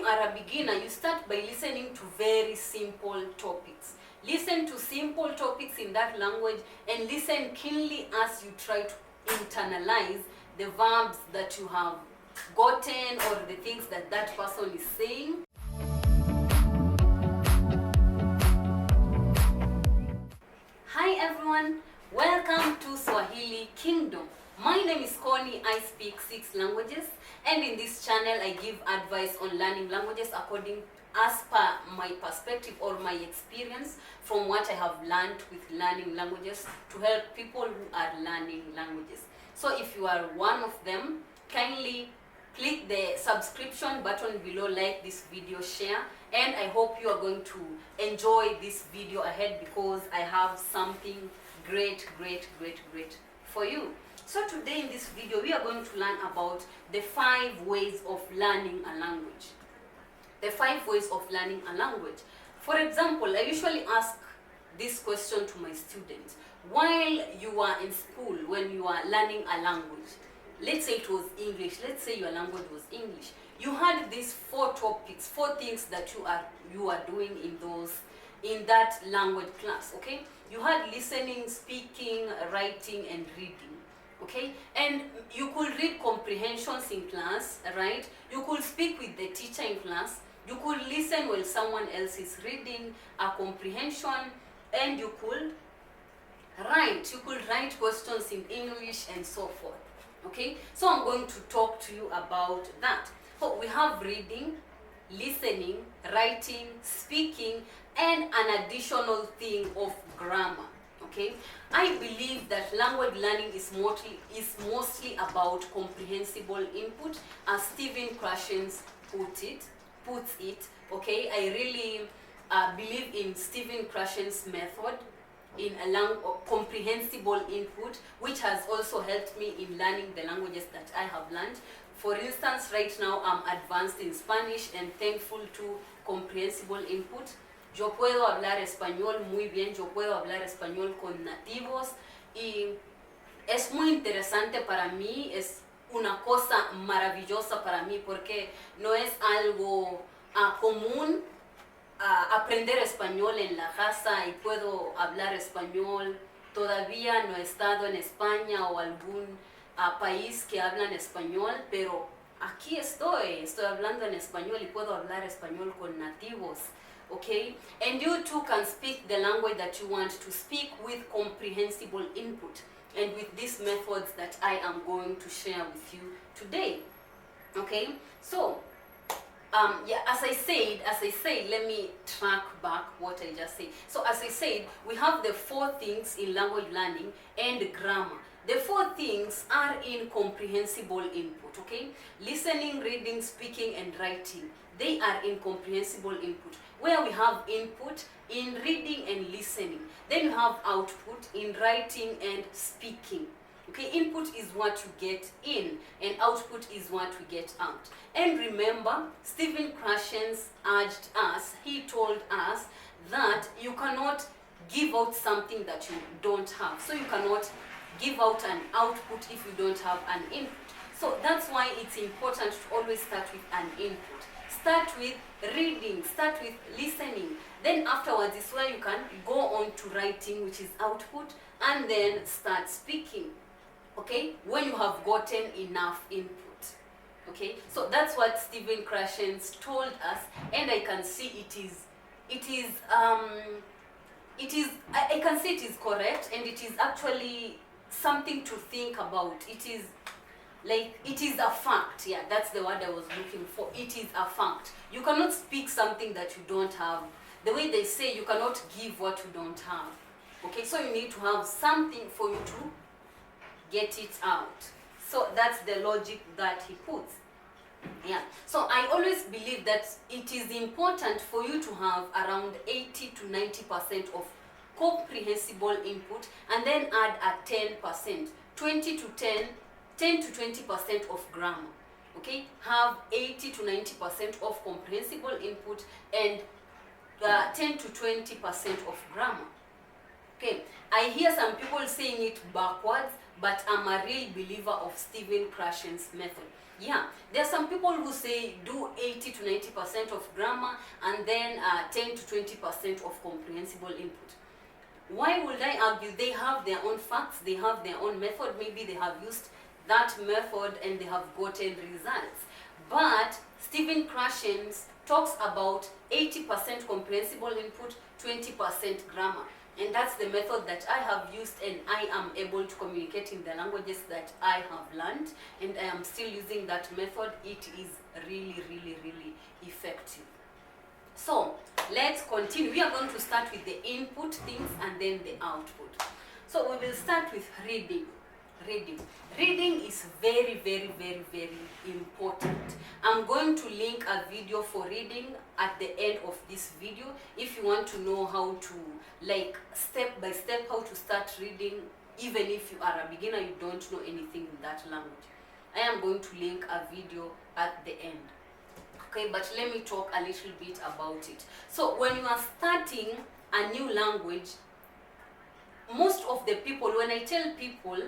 you are a beginner, you start by listening to very simple topics. Listen to simple topics in that language and listen keenly as you try to internalize the verbs that you have gotten or the things that that person is saying. Hi everyone, welcome to Swahili Kingdom. My name is Connie. I speak 6 languages, and in this channel I give advice on learning languages according as per my perspective or my experience from what I have learned with learning languages to help people who are learning languages. So if you are one of them, kindly click the subscription button below, like this video, share, and I hope you are going to enjoy this video ahead because I have something great for you. So today in this video we are going to learn about the 5 ways of learning a language. The 5 ways of learning a language. For example, I usually ask this question to my students. While you are in school, when you are learning a language, let's say it was English, let's say your language was English, you had these 4 topics, 4 things that you are doing in that language class, okay? You had listening, speaking, writing, and reading. Okay, and you could read comprehensions in class, right? You could speak with the teacher in class. You could listen while someone else is reading a comprehension, and you could write. You could write questions in English and so forth. Okay, so I'm going to talk to you about that. So we have reading, listening, writing, speaking, and an additional thing of grammar. Okay, I believe that language learning is mostly about comprehensible input, as Stephen Krashen's puts it. Okay, I really believe in Stephen Krashen's method in comprehensible input, which has also helped me in learning the languages that I have learned. For instance, right now I'm advanced in Spanish and thankful to comprehensible input. Yo puedo hablar español muy bien, yo puedo hablar español con nativos y es muy interesante para mí, es una cosa maravillosa para mí porque no es algo común aprender español en la casa y puedo hablar español. Todavía no he estado en España o algún país que hablan español, pero aquí estoy hablando en español y puedo hablar español con nativos. Okay, and you too can speak the language that you want to speak with comprehensible input and with these methods that I am going to share with you today. Okay, so yeah, as I said, let me track back what I just said. So as I said, we have the 4 things in language learning and grammar. The 4 things are in comprehensible input, okay? Listening, reading, speaking, and writing. They are in comprehensible input, where we have input in reading and listening. Then you have output in writing and speaking. Okay, input is what you get in, and output is what we get out. And remember, Stephen Krashen urged us, he told us that you cannot give out something that you don't have. So you cannot give out an output if you don't have an input. So that's why it's important to always start with an input. Start with reading, start with listening. Then afterwards is where you can go on to writing, which is output, and then start speaking. Okay, when you have gotten enough input. Okay, so that's what Stephen Krashen told us, and I can see I can see it is correct, and it is actually something to think about. It is a fact. Yeah, that's the word I was looking for. It is a fact. You cannot speak something that you don't have. The way they say, you cannot give what you don't have. Okay, so you need to have something for you to get it out. So that's the logic that he puts. Yeah, so I always believe that it is important for you to have around 80 to 90% of comprehensible input, and then add a 10%, 10 to 20% of grammar. Okay, have 80 to 90% of comprehensible input and 10 to 20% of grammar. Okay, I hear some people saying it backwards, but I'm a real believer of Stephen Krashen's method. Yeah, there are some people who say do 80 to 90% of grammar and then 10 to 20% of comprehensible input. Why would I argue? They have their own facts, they have their own method, maybe they have used that method and they have gotten results. But Stephen Krashen talks about 80% comprehensible input, 20% grammar. And that's the method that I have used, and I am able to communicate in the languages that I have learned, and I am still using that method. It is really, really, really effective. So let's continue. We are going to start with the input things and then the output. So we will start with reading. Reading is very, very, very, very important. I'm going to link a video for reading at the end of this video if you want to know how to, like, step by step how to start reading, even if you are a beginner, you don't know anything in that language. I am going to link a video at the end. Okay, but let me talk a little bit about it. So when you are starting a new language, most of the people, when I tell people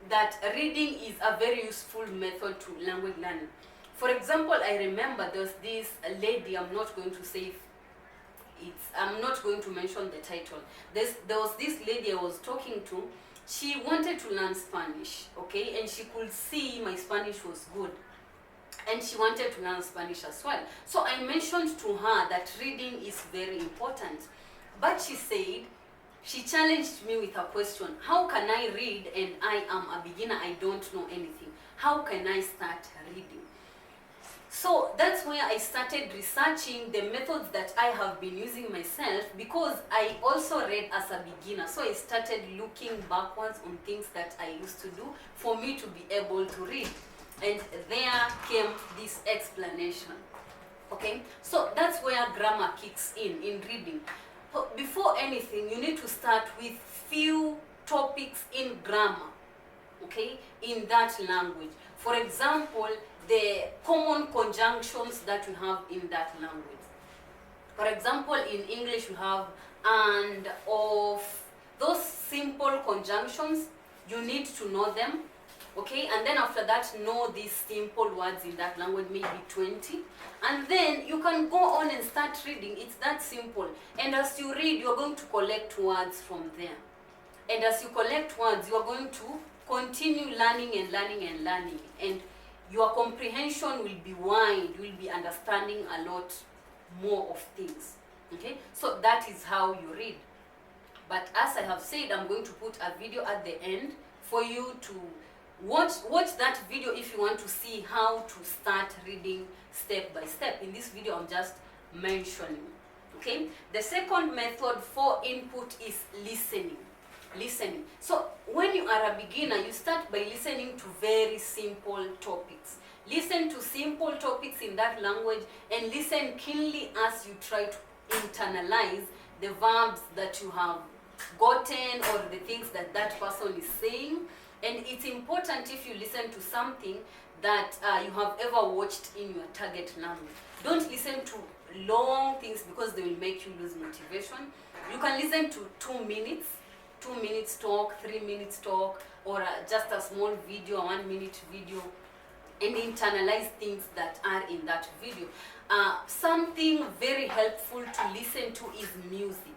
that reading is a very useful method to language learning. For example, I remember there was this lady, I'm not going to mention the title. There was this lady I was talking to. She wanted to learn Spanish, okay, and she could see my Spanish was good, and she wanted to learn Spanish as well. So I mentioned to her that reading is very important, but she challenged me with a question: how can I read and I am a beginner, I don't know anything? How can I start reading? So that's where I started researching the methods that I have been using myself, because I also read as a beginner. So I started looking backwards on things that I used to do for me to be able to read. And there came this explanation. Okay, so that's where grammar kicks in reading. Before anything, you need to start with few topics in grammar, okay, in that language. For example, the common conjunctions that we have in that language. For example, in English we have and, of. Those simple conjunctions, you need to know them. Okay, and then after that, know these simple words in that language, maybe 20. And then you can go on and start reading. It's that simple. And as you read, you're going to collect words from there. And as you collect words, you're going to continue learning and learning and learning. And your comprehension will be wide. You will be understanding a lot more of things. Okay, so that is how you read. But as I have said, I'm going to put a video at the end for you to watch that video if you want to see how to start reading step by step. In this video, I'm just mentioning. Okay, the second method for input is listening. So when you are a beginner, you start by listening to very simple topics. Listen to simple topics in that language and listen keenly as you try to internalize the verbs that you have gotten or the things that that person is saying. And it's important if you listen to something that you have ever watched in your target language. Don't listen to long things because they will make you lose motivation. You can listen to 2 minutes talk, 3 minutes talk, or just a small video, 1 minute video, and internalize things that are in that video. Something very helpful to listen to is music.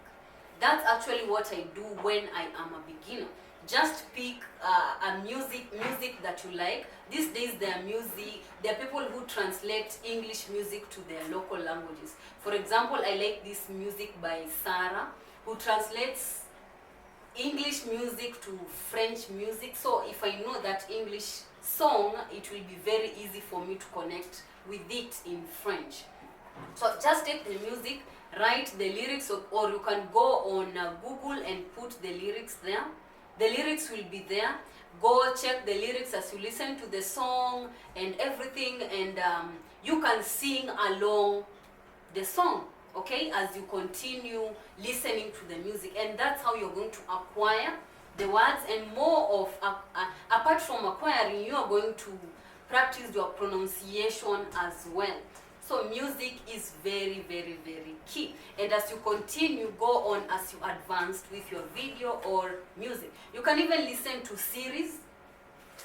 That's actually what I do when I am a beginner. Just pick a music that you like. These days there are people who translate English music to their local languages. For example, I like this music by Sarah, who translates English music to French music. So if I know that English song, it will be very easy for me to connect with it in French. So just take the music, write the lyrics, or you can go on Google and put the lyrics there. The lyrics will be there. Go check the lyrics as you listen to the song and everything, and you can sing along the song, okay, as you continue listening to the music. And that's how you're going to acquire the words. And more of, apart from acquiring, you are going to practice your pronunciation as well. So music is very, very, very key. And as you continue, go on as you advance with your video or music. You can even listen to series.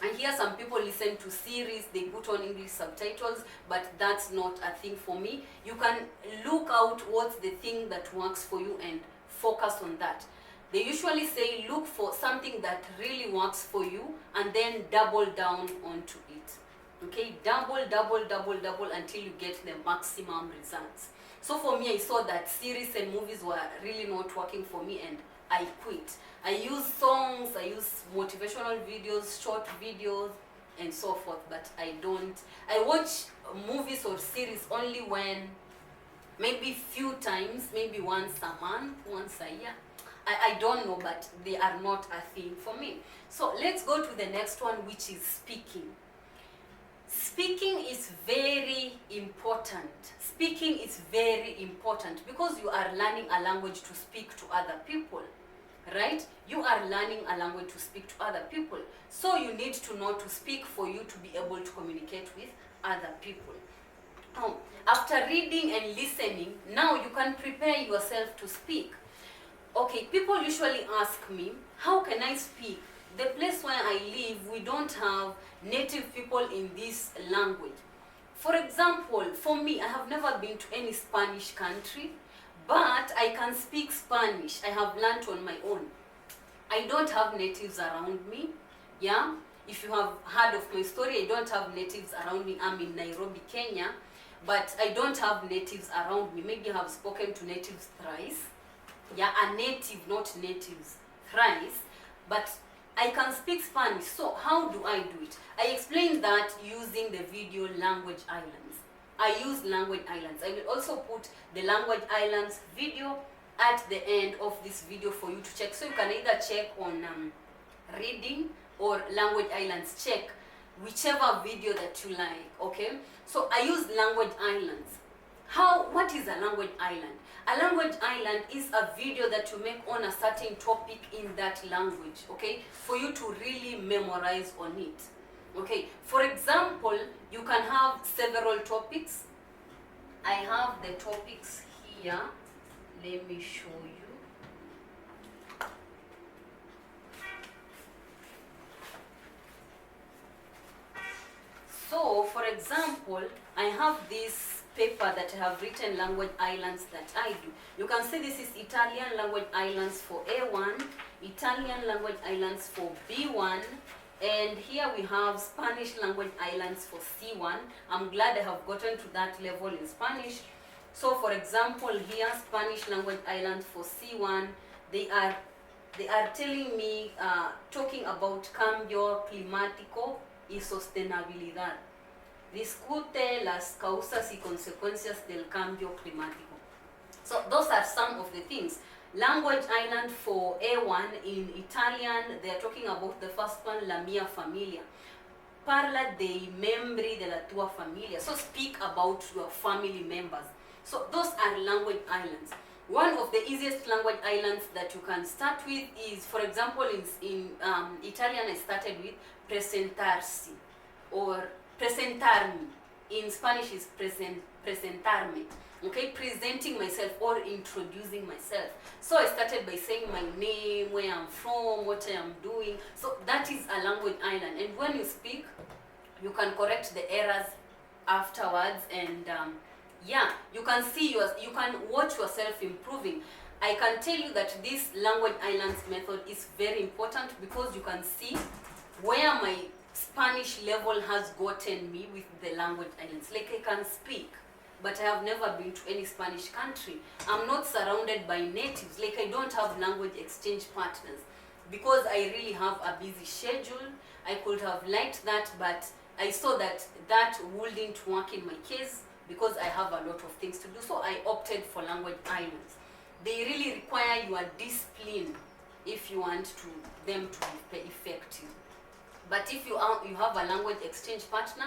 And here some people listen to series, they put on English subtitles, but that's not a thing for me. You can look out what's the thing that works for you and focus on that. They usually say look for something that really works for you and then double down onto it. Okay, double until you get the maximum results. So for me, I saw that series and movies were really not working for me and I quit. I use songs, I use motivational videos, short videos, and so forth, but I watch movies or series only when, maybe few times, maybe once a month, once a year. I don't know, but they are not a thing for me. So let's go to the next one, which is speaking. Speaking is very important. Speaking is very important because you are learning a language to speak to other people. Right? You are learning a language to speak to other people. So you need to know to speak for you to be able to communicate with other people. After reading and listening, now you can prepare yourself to speak. Okay, people usually ask me, how can I speak? The place where I live, we don't have native people in this language. For example, for me, I have never been to any Spanish country, but I can speak Spanish. I have learned on my own. I don't have natives around me. Yeah, if you have heard of my story, I don't have natives around me. I'm in Nairobi, Kenya, but I don't have natives around me. Maybe I have spoken to natives thrice. Yeah, a native, not natives, thrice. But I can speak Spanish. So how do I do it? I explained that using the video Language Islands. I use Language Islands. I will also put the Language Islands video at the end of this video for you to check. So you can either check on reading or Language Islands. Check whichever video that you like, okay? So I use Language Islands. What is a language island? A language island is a video that you make on a certain topic in that language, okay? For you to really memorize on it. Okay, for example, you can have several topics. I have the topics here. Let me show you. So, for example, I have this paper that I have written Language Islands that I do. You can see this is Italian Language Islands for A1, Italian Language Islands for B1, and here we have Spanish Language Islands for C1. I'm glad I have gotten to that level in Spanish. So for example, here Spanish Language Islands for C1, they are telling me, talking about cambio climático y sostenibilidad. Discute las causas y consecuencias del cambio climático. So those are some of the things. Language Island for A1 in Italian, they are talking about the first one, la mia familia. Parla dei membri della tua famiglia. So speak about your family members. So those are language islands. One of the easiest language islands that you can start with is, for example, in Italian I started with presentarsi or presentarmi. In Spanish is presentarme. Okay, presenting myself or introducing myself. So I started by saying my name, where I'm from, what I am doing. So that is a language island. And when you speak, you can correct the errors afterwards. And yeah, you can see you can watch yourself improving. I can tell you that this language islands method is very important because you can see where my Spanish level has gotten me with the language islands. Like I can speak, but I have never been to any Spanish country. I'm not surrounded by natives. Like I don't have language exchange partners because I really have a busy schedule. I could have liked that, but I saw that that wouldn't work in my case because I have a lot of things to do. So I opted for language islands. They really require your discipline if you want them to be effective. But if you have a language exchange partner,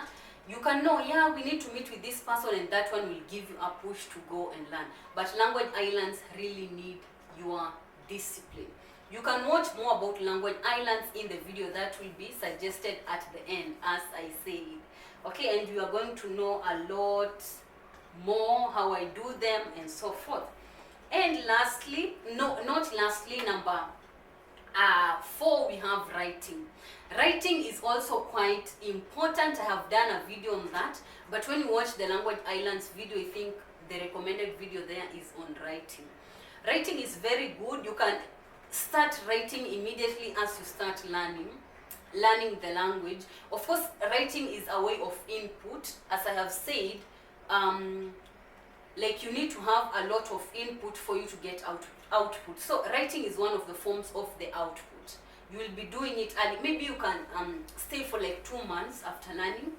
you can know, yeah, we need to meet with this person and that one will give you a push to go and learn. But language islands really need your discipline. You can watch more about language islands in the video that will be suggested at the end, as I said. Okay, and you are going to know a lot more, how I do them, and so forth. And lastly, no, not lastly, number 4, we have writing. Writing is also quite important. I have done a video on that, but when you watch the Language Islands video, I think the recommended video there is on writing. Writing is very good. You can start writing immediately as you start learning the language. Of course, writing is a way of input. As I have said, like you need to have a lot of input for you to get output. So writing is one of the forms of the output. You will be doing it, and maybe you can stay for like 2 months after learning,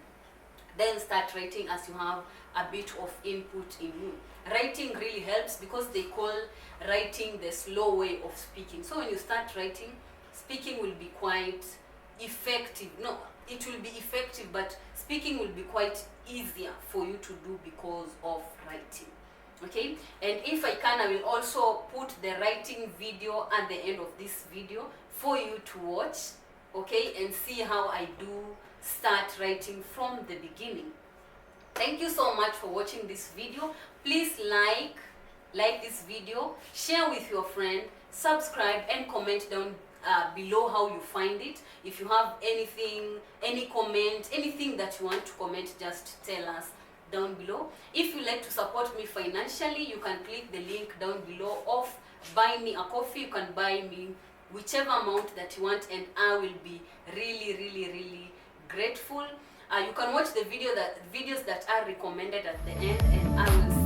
then start writing as you have a bit of input in you. Writing really helps because they call writing the slow way of speaking. So when you start writing, speaking will be quite effective. No, it will be effective, but speaking will be quite easier for you to do because of writing. Okay, and if I can, I will also put the writing video at the end of this video for you to watch, okay, and see how I do start writing from the beginning. Thank you so much for watching this video. Please like this video, share with your friend, subscribe, and comment down below how you find it. If you have anything, any comment, anything that you want to comment, just tell us down below. If you like to support me financially, you can click the link down below of buy me a coffee. You can buy me whichever amount that you want, and I will be really grateful. You can watch the videos that are recommended at the end, and I will